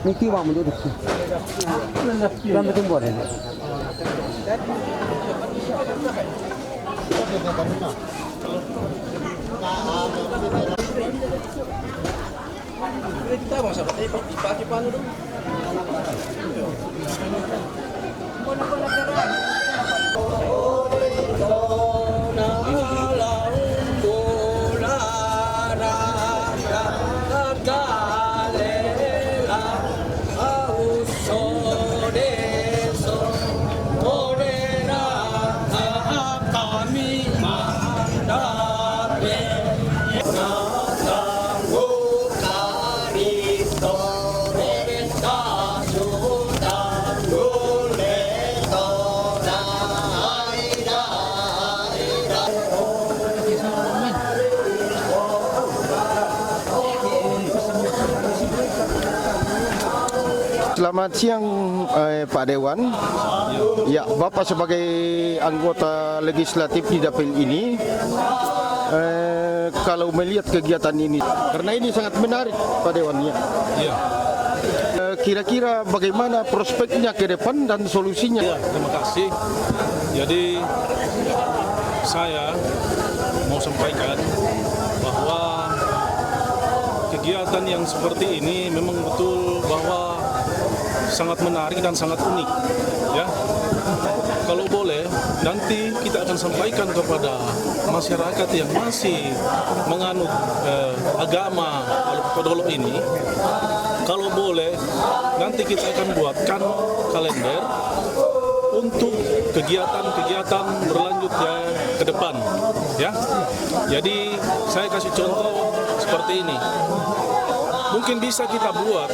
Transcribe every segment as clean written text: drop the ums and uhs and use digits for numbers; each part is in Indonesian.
Niki wa mundur itu. Dalam betul buat ini. Kita bang sahabat, pakai panu dong. Selamat siang Pak Dewan. Ya, Bapak sebagai anggota legislatif di dapil ini, kalau melihat kegiatan ini, karena ini sangat menarik Pak Dewan ya. Iya. Kira-kira bagaimana prospeknya ke depan dan solusinya? Ya, terima kasih. Jadi saya mau sampaikan bahwa kegiatan yang seperti ini memang betul bahwa sangat menarik dan sangat unik, ya. Kalau boleh, nanti kita akan sampaikan kepada masyarakat yang masih menganut agama Aluk-Todolo ini. Kalau boleh, nanti kita akan buatkan kalender untuk kegiatan-kegiatan berlanjut ya ke depan, ya. Jadi saya kasih contoh seperti ini. Mungkin bisa kita buat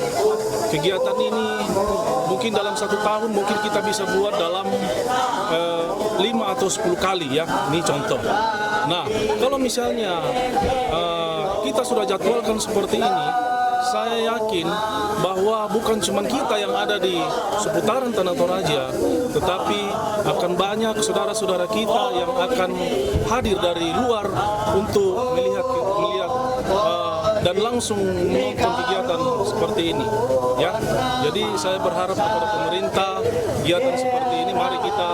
kegiatan ini, mungkin dalam 1 tahun, mungkin kita bisa buat dalam 5 atau 10 kali ya, ini contoh. Nah, kalau misalnya kita sudah jadwalkan seperti ini, saya yakin bahwa bukan cuma kita yang ada di seputaran Tanah Toraja, tetapi akan banyak saudara-saudara kita yang akan hadir dari luar untuk melihat dan langsung menonton kegiatan seperti ini, ya. Jadi saya berharap kepada pemerintah, kegiatan seperti ini mari kita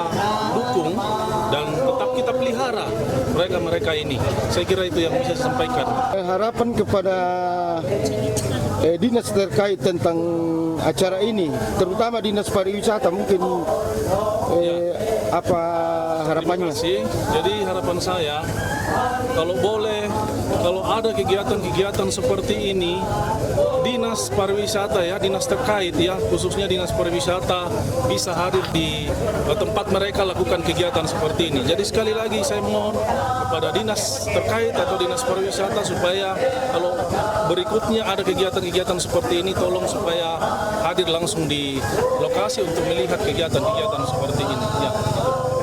dukung dan tetap kita pelihara mereka ini. Saya kira itu yang bisa saya sampaikan. Harapan kepada dinas terkait tentang acara ini, terutama dinas pariwisata, mungkin apa harapannya? Terima kasih. Jadi harapan saya, kalau boleh, kalau ada kegiatan-kegiatan seperti ini, dinas pariwisata ya, dinas terkait ya, khususnya dinas pariwisata bisa hadir di tempat mereka lakukan kegiatan seperti ini. Jadi sekali lagi saya mohon kepada dinas terkait atau dinas pariwisata supaya kalau berikutnya ada kegiatan-kegiatan seperti ini, tolong supaya hadir langsung di lokasi untuk melihat kegiatan-kegiatan seperti ini. Ya,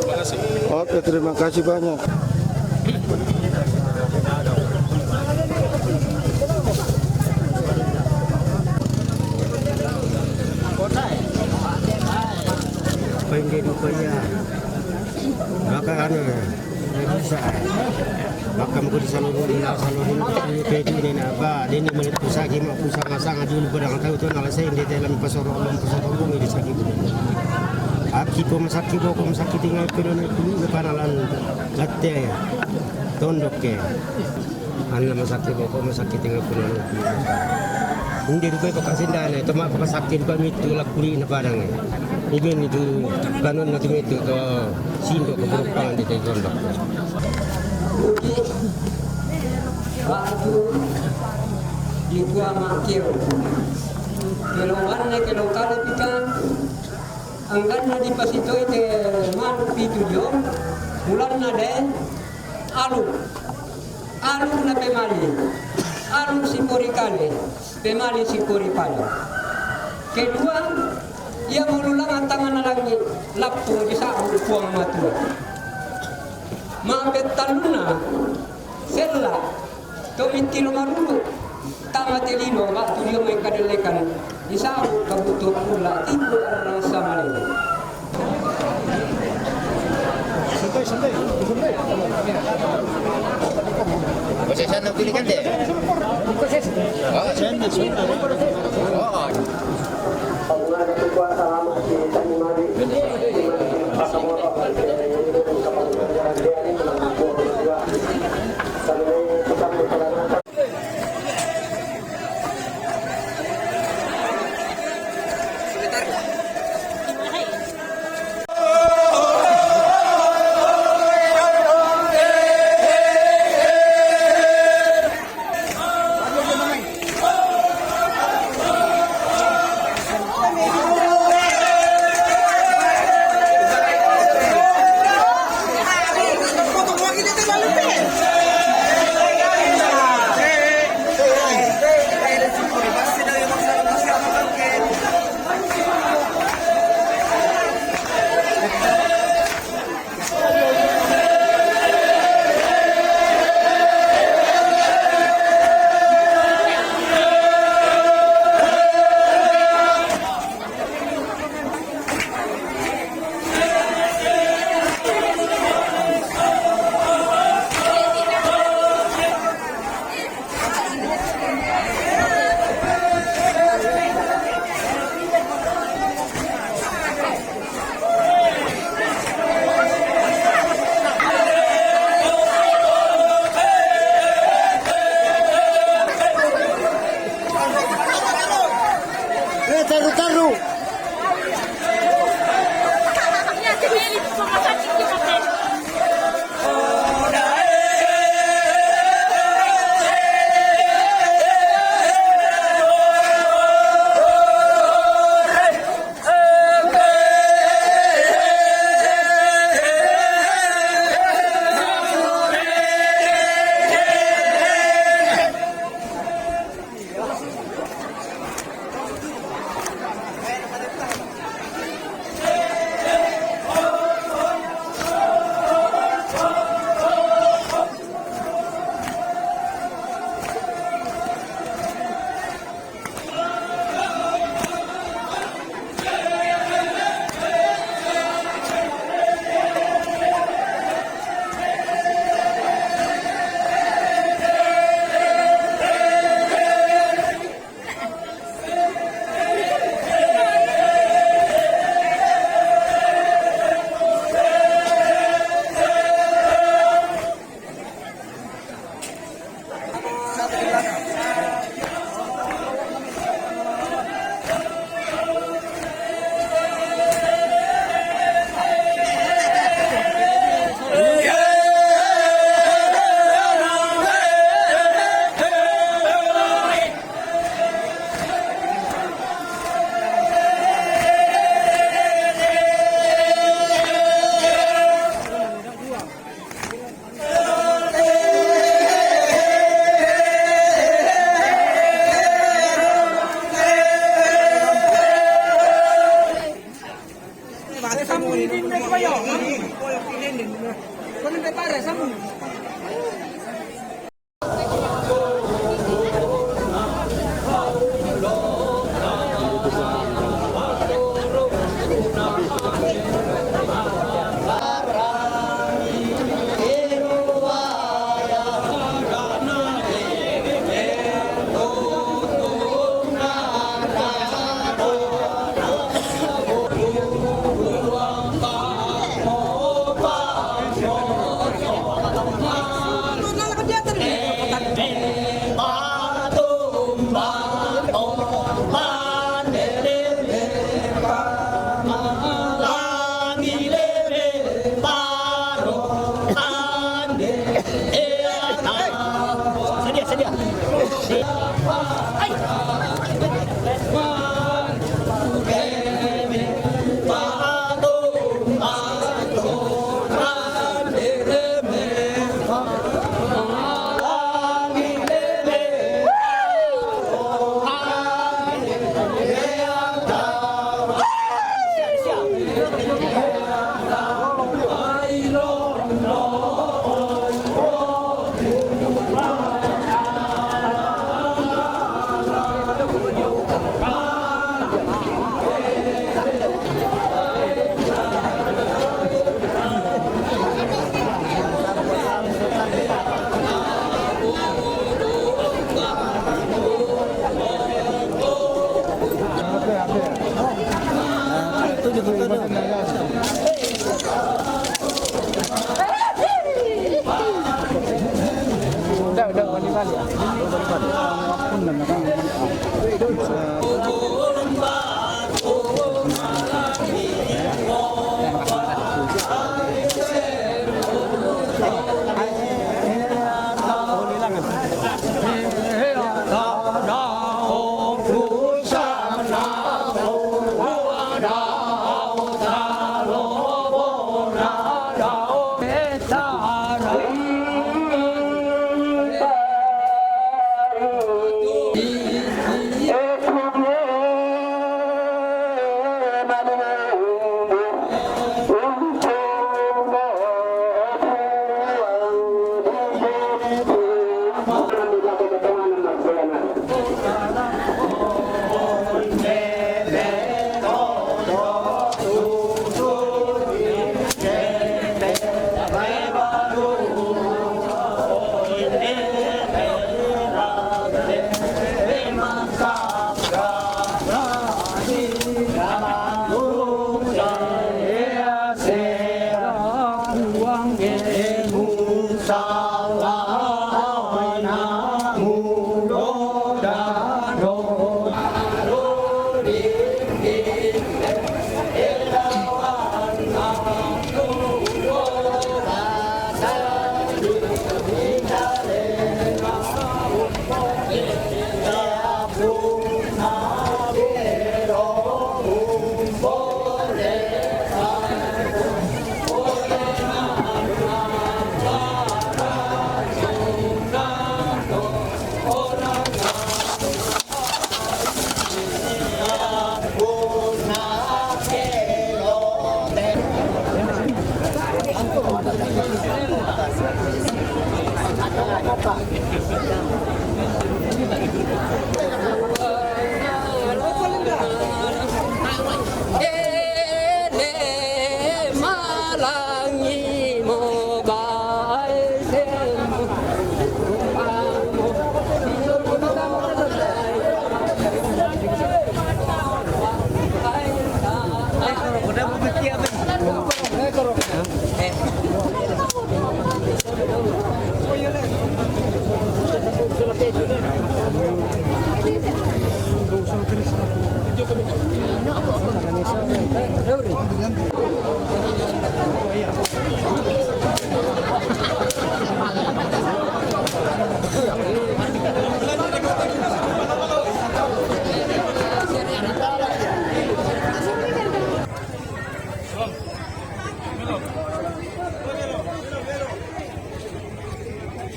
terima kasih. Oke, terima kasih banyak. Iya. Maka kan bisa. Maka mau disalurkan itu ini apa? Ini menit pusaki mau pusaka sangat dulu pedang tahu tu nala saya di dalam pasarong ini sakit. Aki pemasakit tinggal kedua dulu kepanalan latte ya. Tondok ke. Anda masakit tinggal kedua. Hindi rupai pakasindahan itu mak pakasakit kami itu lakuli na parang even itu kanon na itu ke sindo ke berupang di tondok. Waktu di gua makir keluarnya kalau pikan angkatnya di pasito itu malu pitu jom bulan nade alu na pemali alu sipori kale pemali sipori pala kedua ia mululang tangan lagi lapto di saat buang matu mampet taluna sella tomitilo marulu tama telino waktu dia main kadelekan di saat kabutuh pula ibu orang sama lain. Santai. Proses nak pilih kan deh? Proses. Taruh.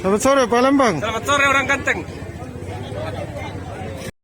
Selamat sore Pak Lambang. Selamat sore orang Kanteng.